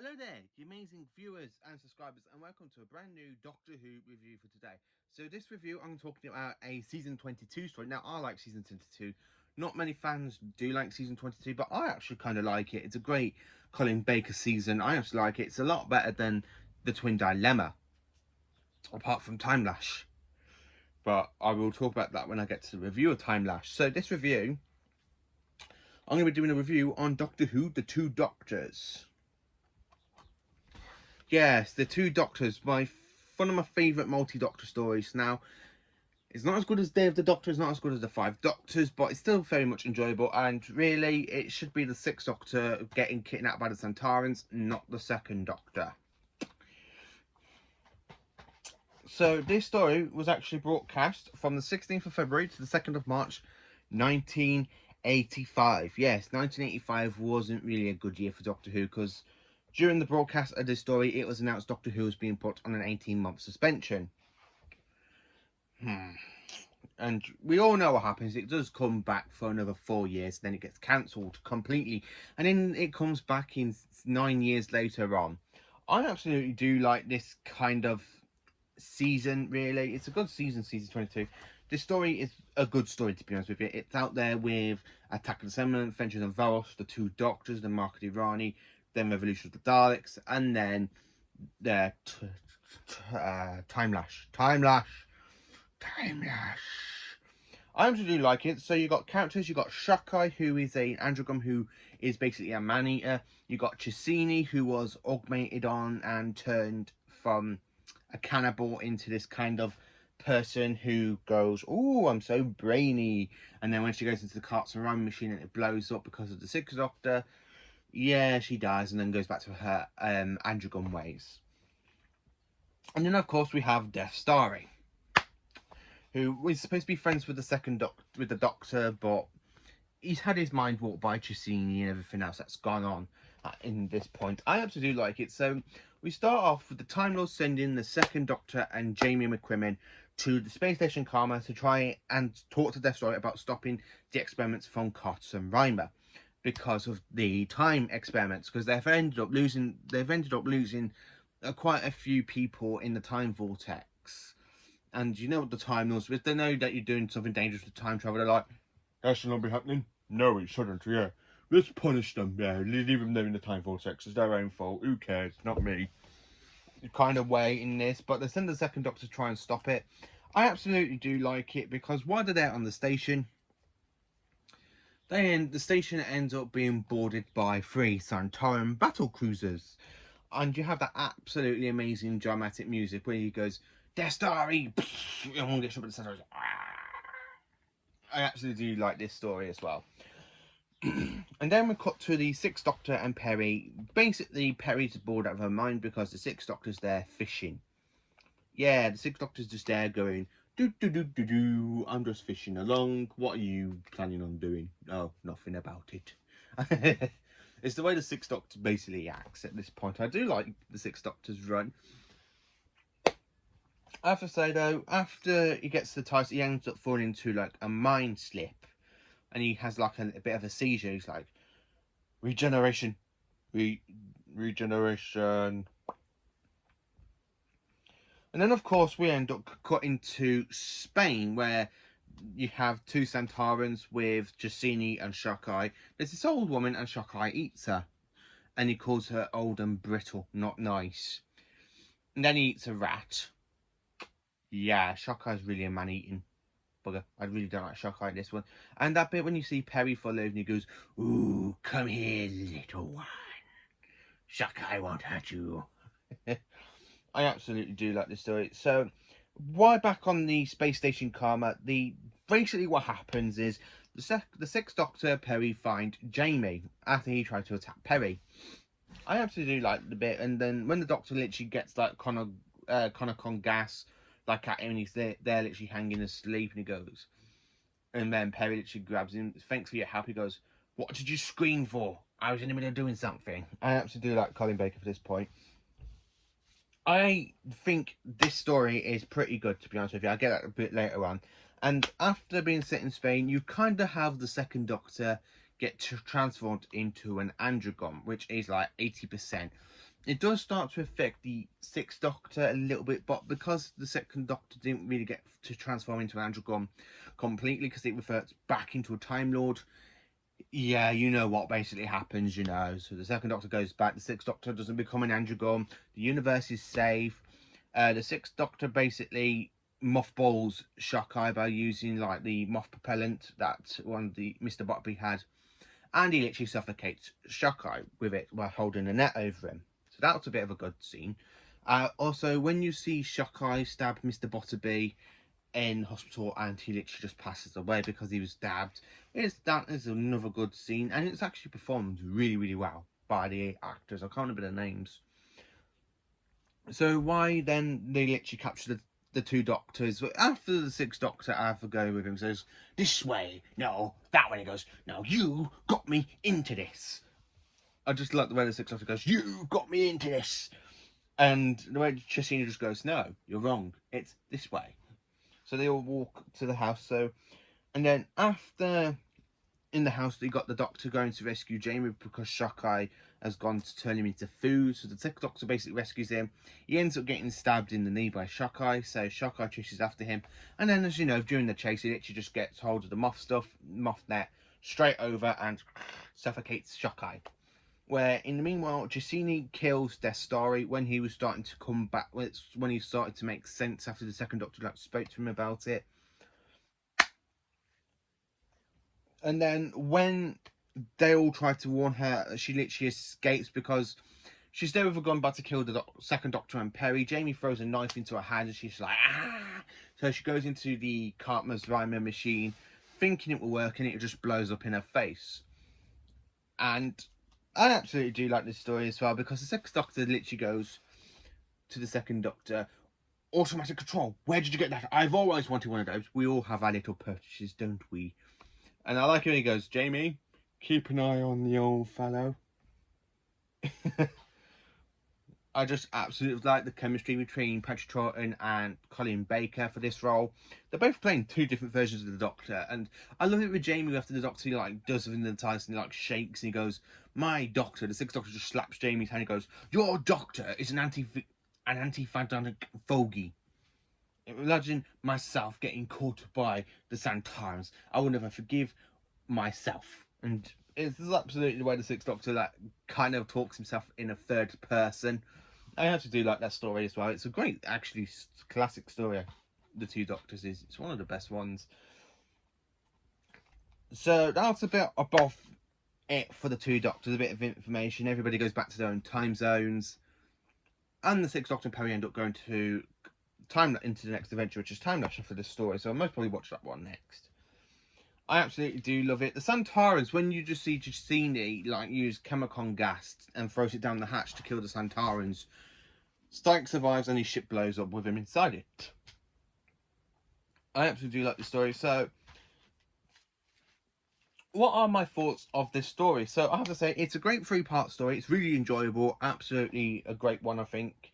Hello there, you amazing viewers and subscribers, and welcome to a brand new Doctor Who review for today. So this review, I'm talking about a season 22 story. Now, I like season 22. Not many fans do like season 22, but I actually kind of like it. It's a great Colin Baker season. I actually like it. It's a lot better than the Twin Dilemma, apart from Time Lash. But I will talk about that when I get to the review of Time Lash. So this review, I'm going to be doing a review on Doctor Who, The Two Doctors. Yes, The Two Doctors, one of my favourite multi-Doctor stories. Now, it's not as good as Day of the Doctor, it's not as good as The Five Doctors, but it's still very much enjoyable, and really, it should be the Sixth Doctor getting kidnapped by the Centaurans, not the Second Doctor. So, this story was actually broadcast from the 16th of February to the 2nd of March, 1985. Yes, 1985 wasn't really a good year for Doctor Who, because during the broadcast of this story, it was announced Doctor Who was being put on an 18-month suspension. And we all know what happens. It does come back for another 4 years, then it gets cancelled completely. And then it comes back in 9 years later on. I absolutely do like this kind of season, really. It's a good season, season 22. This story is a good story, to be honest with you. It's out there with Attack of the Semlin, Adventures of Varos, The Two Doctors, The Mark of the Irani, then Revolution of the Daleks, and then the Time Lash. Time Lash. Time Lash. I actually do like it. So you got characters. You got Shakai, who is a androgram who is basically a man-eater. You got Chesini, who was augmented on and turned from a cannibal into this kind of person who goes, "Oh, I'm so brainy," and then when she goes into the Carts and Rhyme machine and it blows up because of the Sixth Doctor, yeah, she dies and then goes back to her androgram ways. And then of course we have Death Starry, who is supposed to be friends with the Doctor, but he's had his mind warped by Chesini and everything else that's gone on in this point. I absolutely like it. So we start off with the Time Lord sending the Second Doctor and Jamie McCrimmon to the space station Karma to try and talk to Death Star about stopping the experiments from Carter and Reimer because of the time experiments, because they've ended up losing quite a few people in the time vortex. And you know what the Time Lords, if they know that you're doing something dangerous with time travel, they're like, that should not be happening. No, it shouldn't, yeah. Let's punish them, yeah. Leave them there in the time vortex. It's their own fault. Who cares? Not me. Kind of way in this, but they send the Second Doctor to try and stop it. I absolutely do like it, because while they're there on the station, the station ends up being boarded by 3 Santoran battle cruisers. And you have that absolutely amazing dramatic music where he goes, Destari! And one gets shot by the Centaurans. I absolutely do like this story as well. And then we cut to the Sixth Doctor and Perry. Basically, Perry's bored out of her mind because the Sixth Doctor's there fishing. Yeah, the Sixth Doctor's just there going, do do do do do. I'm just fishing along. What are you planning on doing? Oh, nothing about it. It's the way the Sixth Doctor basically acts at this point. I do like the Sixth Doctor's run. I have to say though, after he gets to the TARDIS, he ends up falling into like a mind slip, and he has like a bit of a seizure. He's like, regeneration, regeneration. And then, of course, we end up cutting to Spain, where you have 2 Santarans with Jacini and Shakai. There's this old woman, and Shakai eats her. And he calls her old and brittle, not nice. And then he eats a rat. Yeah, Shakai's really a man-eating bugger. I really don't like Shakai in this one. And that bit when you see Perry follow and he goes, ooh, come here, little one. Shakai won't hurt you. I absolutely do like this story. So, why back on the space station Karma? Basically what happens is the Sixth Doctor Perry find Jamie after he tried to attack Perry. I absolutely do like the bit, and then when the Doctor literally gets like Connor con gas, like at him, and he's there literally hanging asleep, and he goes, and then Perry literally grabs him. Thanks for your help. He goes, "What did you scream for? I was in the middle of doing something." I absolutely do like Colin Baker for this point. I think this story is pretty good, to be honest with you. I'll get that a bit later on. And after being set in Spain, you kind of have the Second Doctor get transformed into an androgon, which is like 80%. It does start to affect the Sixth Doctor a little bit, but because the Second Doctor didn't really get to transform into an androgon completely, because it reverts back into a Time Lord, yeah, you know what basically happens, you know. So the Second Doctor goes back, the Sixth Doctor doesn't become an androgon, the universe is safe. The Sixth Doctor basically mothballs Shockeye by using like the moth propellant that one of the Mr. Botby had, and he literally suffocates Shockeye with it while holding a net over him. So that was a bit of a good scene. Also, when you see Shockeye stab Mr. Botterby in hospital and he literally just passes away because he was stabbed, that is another good scene, and it's actually performed really, really well by the actors. I can't remember their names. So why then they literally capture the two doctors after the Sixth Doctor have a go with him, says this way, no, that way. He goes, no, you got me into this. I just like the way the Sixth Doctor goes, you got me into this, and the way Chesina just goes, no, you're wrong, it's this way. So they all walk to the house. So, and then after in the house, they got the Doctor going to rescue Jamie because Shockeye has gone to turn him into food. So the Sixth Doctor basically rescues him. He ends up getting stabbed in the knee by Shockeye, so Shockeye chases after him. And then, as you know, during the chase, he literally just gets hold of the moth net, straight over and suffocates Shockeye. Where in the meanwhile, Jacini kills Destari when he was starting to come back, when he started to make sense after the Second Doctor spoke to him about it. And then when they all try to warn her, she literally escapes because she's there with a gun about to kill the Second Doctor and Perry. Jamie throws a knife into her hand and she's like, ah! So she goes into the Cartman's Rhymer machine, thinking it will work, and it just blows up in her face. And I absolutely do like this story as well, because the Sixth Doctor literally goes to the Second Doctor, automatic control, where did you get that? I've always wanted one of those. We all have our little purchases, don't we? And I like it when he goes, Jamie, keep an eye on the old fellow. I just absolutely like the chemistry between Patrick Troughton and Colin Baker for this role. They're both playing two different versions of the Doctor, and I love it with Jamie after the Doctor like does something in the TARDIS and he like shakes and he goes, "My Doctor." The Sixth Doctor just slaps Jamie's hand and goes, "Your Doctor is an anti-phantonic fogey." Imagine myself getting caught by the Santarans. I will never forgive myself. And it's absolutely the way the Sixth Doctor like kind of talks himself in a third person. I actually do like that story as well. It's a great, actually, classic story. The Two Doctors is. It's one of the best ones. So that's a bit above it for the Two Doctors. A bit of information. Everybody goes back to their own time zones, and the Sixth Doctor and Perry end up going to into the next adventure, which is Time Lasher for this story. So I most probably watch that one next. I absolutely do love it. The Santarans, when you just see Jacini like use chemicon gas and throws it down the hatch to kill the Santarans, Stike survives and his ship blows up with him inside it. I absolutely do like the story. So, what are my thoughts of this story? So, I have to say, it's a great 3-part story. It's really enjoyable. Absolutely a great one, I think.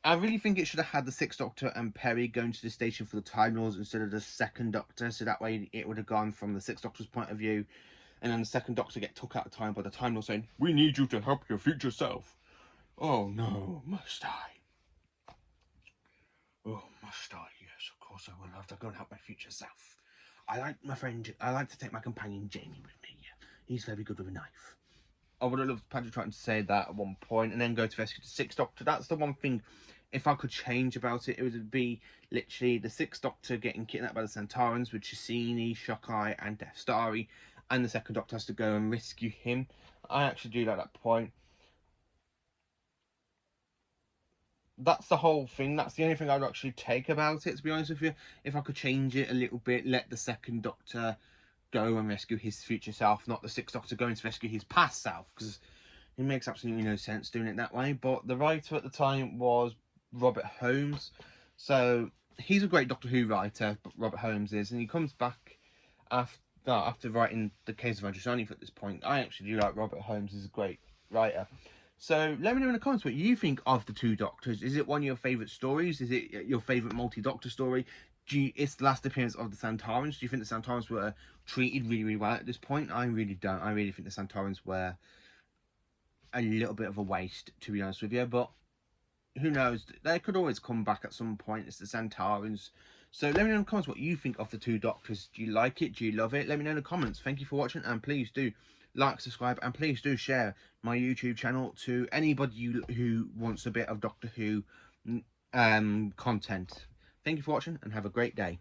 I really think it should have had the Sixth Doctor and Perry going to the station for the Time Lords instead of the Second Doctor, so that way it would have gone from the Sixth Doctor's point of view, and then the Second Doctor get took out of time by the Time Lord saying, "We need you to help your future self." Oh no, must I? Oh, must I? Yes, of course I will. I have to go and help my future self. I like to take my companion Jamie with me. He's very good with a knife. I would have loved Patrick Troughton to say that at one point and then go to rescue the Sixth Doctor. That's the one thing, if I could change about it, it would be literally the Sixth Doctor getting kidnapped by the Santarans with Chesini, Shockeye, and Destari, and the Second Doctor has to go and rescue him. I actually do like that point. That's the whole thing. That's the only thing I'd actually take about it, to be honest with you. If I could change it a little bit, let the Second Doctor go and rescue his future self, not the Sixth Doctor going to rescue his past self, because it makes absolutely no sense doing it that way. But the writer at the time was Robert Holmes, so he's a great Doctor Who writer, Robert Holmes is, and he comes back after writing The Case of Androsani at this point. I actually do like Robert Holmes, he's a great writer. So let me know in the comments what you think of the Two Doctors. Is it one of your favourite stories? Is it your favourite multi-Doctor story? it's the last appearance of the Sontarans. Do you think the Sontarans were treated really, really well at this point? I really don't. I really think the Sontarans were a little bit of a waste, to be honest with you. But who knows? They could always come back at some point. It's the Sontarans. So let me know in the comments what you think of the two Doctors. Do you like it? Do you love it? Let me know in the comments. Thank you for watching, and please do like, subscribe, and please do share my YouTube channel to anybody who wants a bit of Doctor Who content. Thank you for watching, and have a great day.